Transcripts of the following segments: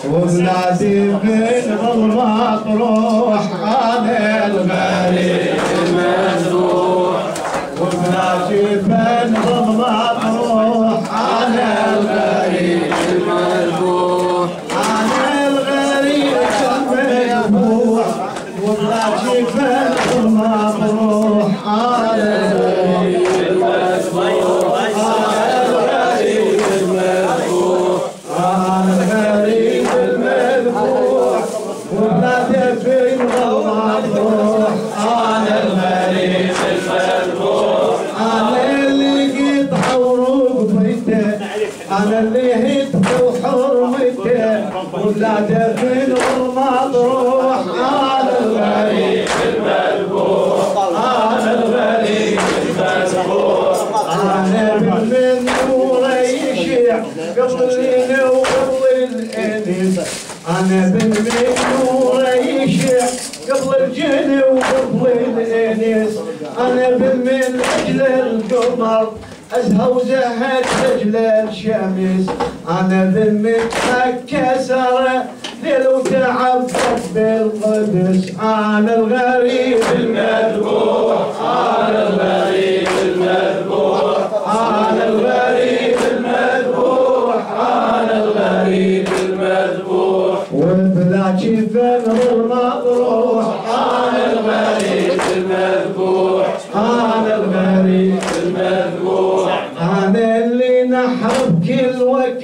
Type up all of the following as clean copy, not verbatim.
وبلادي من ظلمات روح انا الغريب المجروح وبلادي من ظلمات روح انا الغريب المجروح انا الغريب المجروح وبلادي من ظلمات روح انا الغريب المجروح أنا اللي هيت وحرمته ولاده في الغرمة تروح أنا الغريب المذبوح أنا الغريب المذبوح أنا من نور يشيع قبل الليل وقبل الأنيس أنا من نور يشيع قبل الجن وقبل الأنيس أنا من أجل القمر أزهى وزهت رجل الشمس أنا بالمتكسر ليل وتعبت بالقدس أنا الغريب المذبوح أنا الغريب المذبوح أنا الغريب المذبوح أنا الغريب المذبوح وبلا جفن المطروح أنا الغريب المذبوح أنا الغريب المذبوح أنا اللي نحرب كل وقت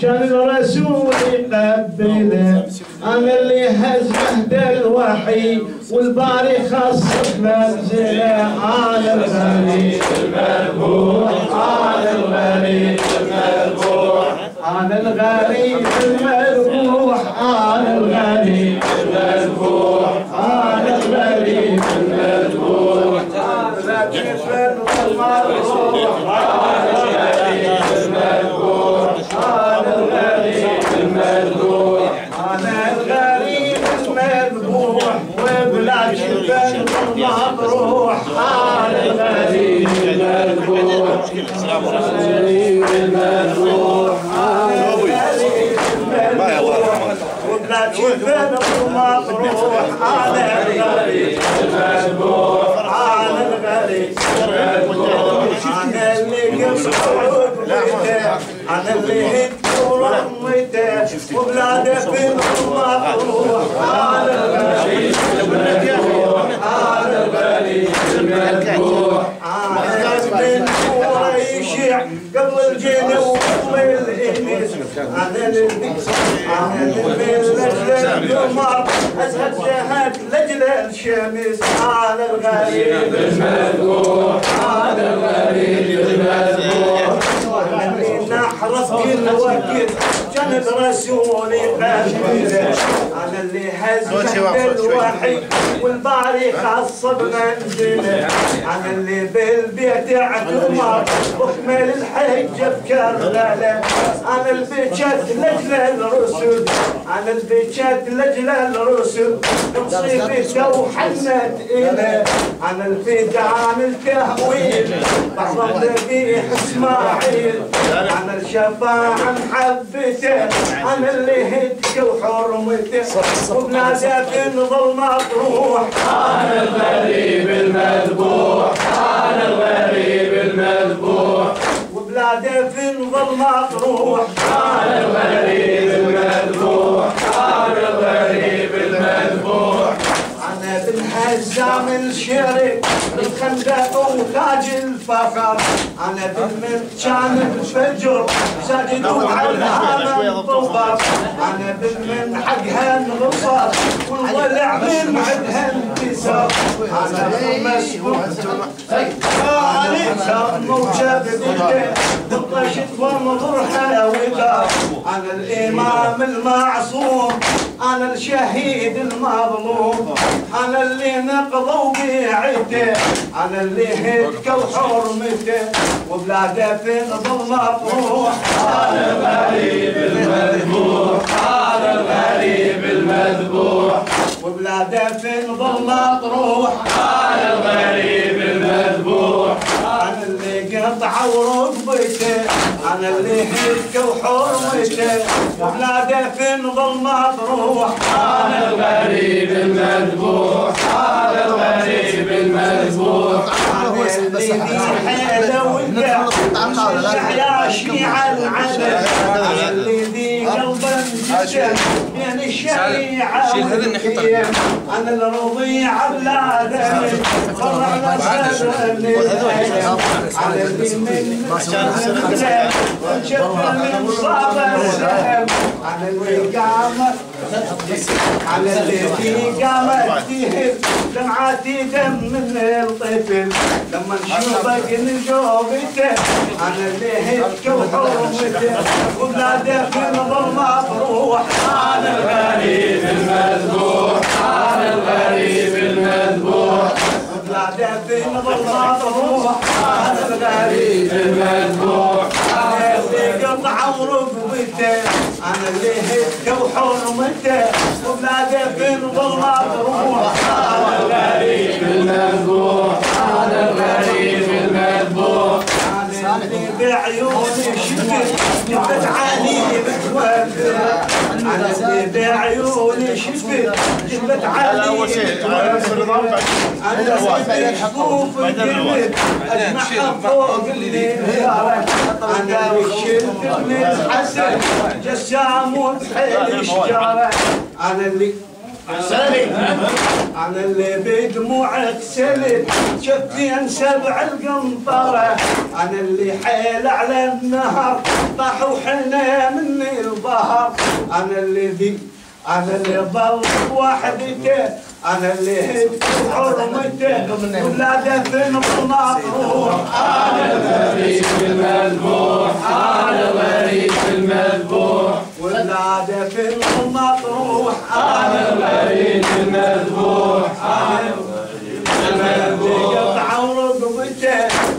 كان الرسول يقبله أنا اللي هز مهد الوحي والباري خصص منزله أنا الغريب المذبوح أنا الغريب المذبوح أنا الغريب المذبوح أنا الغريب المذبوح أنا الغريب المذبوح أنا جفن المروح أنا الغريب المذبوح أنا الغريب المذبوح أنا الغريب المذبوح وبلا جفن المروح أنا الغريب المذبوح الغريب المذبوح أنا الغريب المذبوح وبلا جفن المروح أنا الغريب المذبوح أنا الغريب المذبوح أنا اللي قصرت ويته أنا اللي هد ورميته وبلاده في المطروح أنا الغريب المذبوح أنا الغريب المذبوح أنا من نور يشيع قبل الجن وقبل الإنس أنا اللي من لجل القمر أزهد زهد لجل الشمس أنا الغريب المذبوح أنا الغريب المذبوح أنا اللي نحرس كل وقت كان الرسول يقبله أنا اللي هز مهد الوحي والباري خصب منزله أنا اللي بالبيت اعتمر وكمل الحجة بكربلة أنا البيجت لجل الرسل أنا البيجت لجل الرسل مصيبته وحنت إله أنا الفيد عن التهويل بحضر فيه إسماعيل أنا الشفاعة محبته أنا اللي هدك وحرمته وبنادى في ظلمة تروح أنا الغريب المذبوح أنا الغريب المذبوح وبلادي في ظلمة تروح أنا الغريب المذبوح أنا الغريب المذبوح أنا بالهزام الشرك الخندق وتاج الفخر أنا بالمنشان الفجر ساجد وعلى الطبر أنا بالمن حقها الغصر والولع من عدها انكسر أنا بالمسبوح أنا موجب بالدين طشت وانظر حلاوتها أنا الإمام المعصوم أنا الشهيد المظلوم أنا اللي نقضوا بيعته أنا اللي هدك وحرمته وبلاده في ظلمة تروح أنا الغريب المذبوح أنا الغريب المذبوح وبلاده في ظلمة تروح أنا الغريب المذبوح أنا اللي قطع وركبته انا اللي هيك وحرمته وبلاده في ظلمه تروح انا الغريب المذبوح انا الغريب المذبوح انا اللي حيله والدع يا شيعة العدل انا اللي ذي قلبا جدا بين الشريعه والقيم انا الرضيع بلا ذنب فرعنا سرني على اللي من وجدنا من صعب السهم على اللي قامت على اللي قامت تهب دمعتي دم من الطفل لما نشوفك نجوبته انا اللي هيك وحرمته وبلاده في ظلمه تروح انا الغريب المذبوح انا الغريب المذبوح وبلاده في ظلمه تروح انا الغريب المذبوح انا اللي قطع وركبته انا اللي هيك وحرمته وبلاده في ظلمه تروح انا الغريب المذبوح انا الغريب المذبوح انا اللي بعيوني شفت جبت علي بتوفر انا اللي بعيوني شفت جبت علي بتوفر انا اللي شفوف الجبل اجمعها فوق النهار انا اللي شلت من الحسن جسام وبحيل شجاره انا اللي انا اللي بدموعك سلت شفتين سبع القنطرة انا اللي حيل على النهر طاح وحنا من البحر انا اللي ظل وحدته انا اللي هدت حرمته ولاده في ظلمه تروح انا الغريب المذبوح انا الغريب المذبوح ولاده في ظلمه تروح انا الغريب المذبوح انا المذبوح قطع وركبته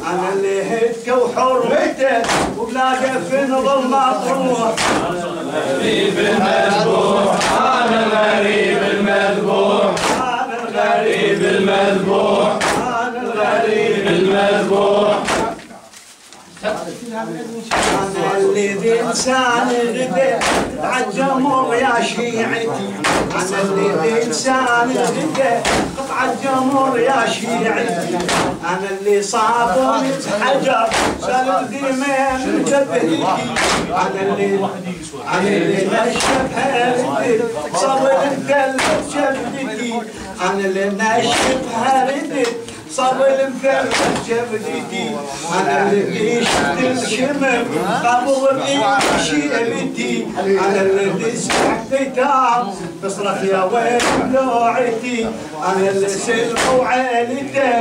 انا اللي هدك وحرمته وبلاده في ظلمه تروح انا الغريب المذبوح انا الغريب المذبوح انا الغريب المذبوح انا الغريب المذبوح انا اللي بإنسان غدا عالجمر يا شيعتي انا اللي بإنسان غدا قطع الجمر يا شيعتي انا اللي صابوني حجر سال الدماء من جبهتي انا اللي نشفها ردت صبر انت شفتي انا اللي نشفها ردت صبر مثل جبدتي انا اللي شفت الشمر قبل شيبتي انا اللي سمعت تعب تصرخ يا ويل بلوعتي انا اللي سلق وعيلته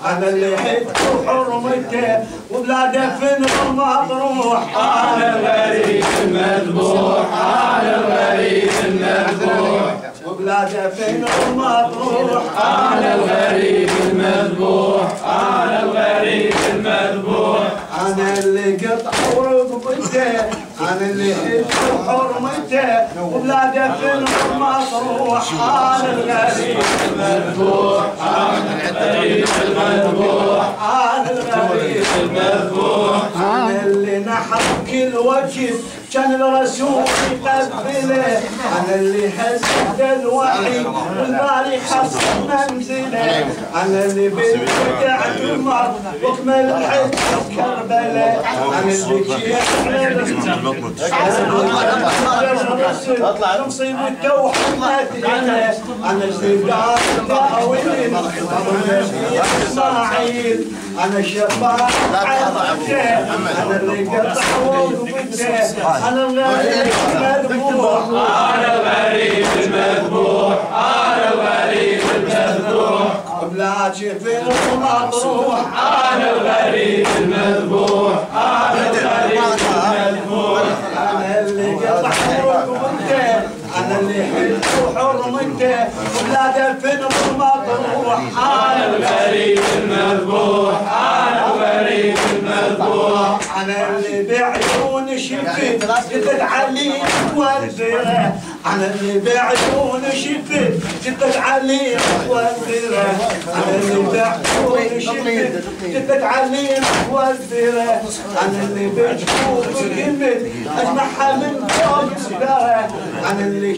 انا اللي حدت وحرمته وبلاده في ظلمه تروح انا الغريب المذبوح انا الغريب المذبوح وبلاده في ظلمه تروح انا الغريب المذبوح انا الغريب المذبوح انا اللي قطع وركبته انا اللي حدت وحرمته وبلاده في ظلمه تروح انا الغريب المذبوح انا الغريب المذبوح انا الغريب المذبوح انا اللي نحر كل وجه كان الرسول يقبله انا اللي هزت الوحي والباري حصل منزله انا اللي بالبدع عمر واكمل الحج كربلاء انا اللي جيت على نصيب التوحيد انا اللي دار داوين اسماعيل انا شباب انا اللي قطع وقفته انا الغريب المذبوح انا الغريب المذبوح انا الغريب المذبوح بلا شفير مطروح انا الغريب المذبوح انا الغريب المذبوح انا اللي قطع وقفته انا اللي حلت وحرمته وبلاده في مطروح انا الغريب المذبوح انا الغريب المذبوح انا اللي بعيوني شفت قلت علي توزره أنا اللي بعيون شفت جدك علي والزرة أنا اللي بعيون شفت جدك علي والزرة أنا اللي بجفوف قمت أجمعها من فوق سدارة أنا اللي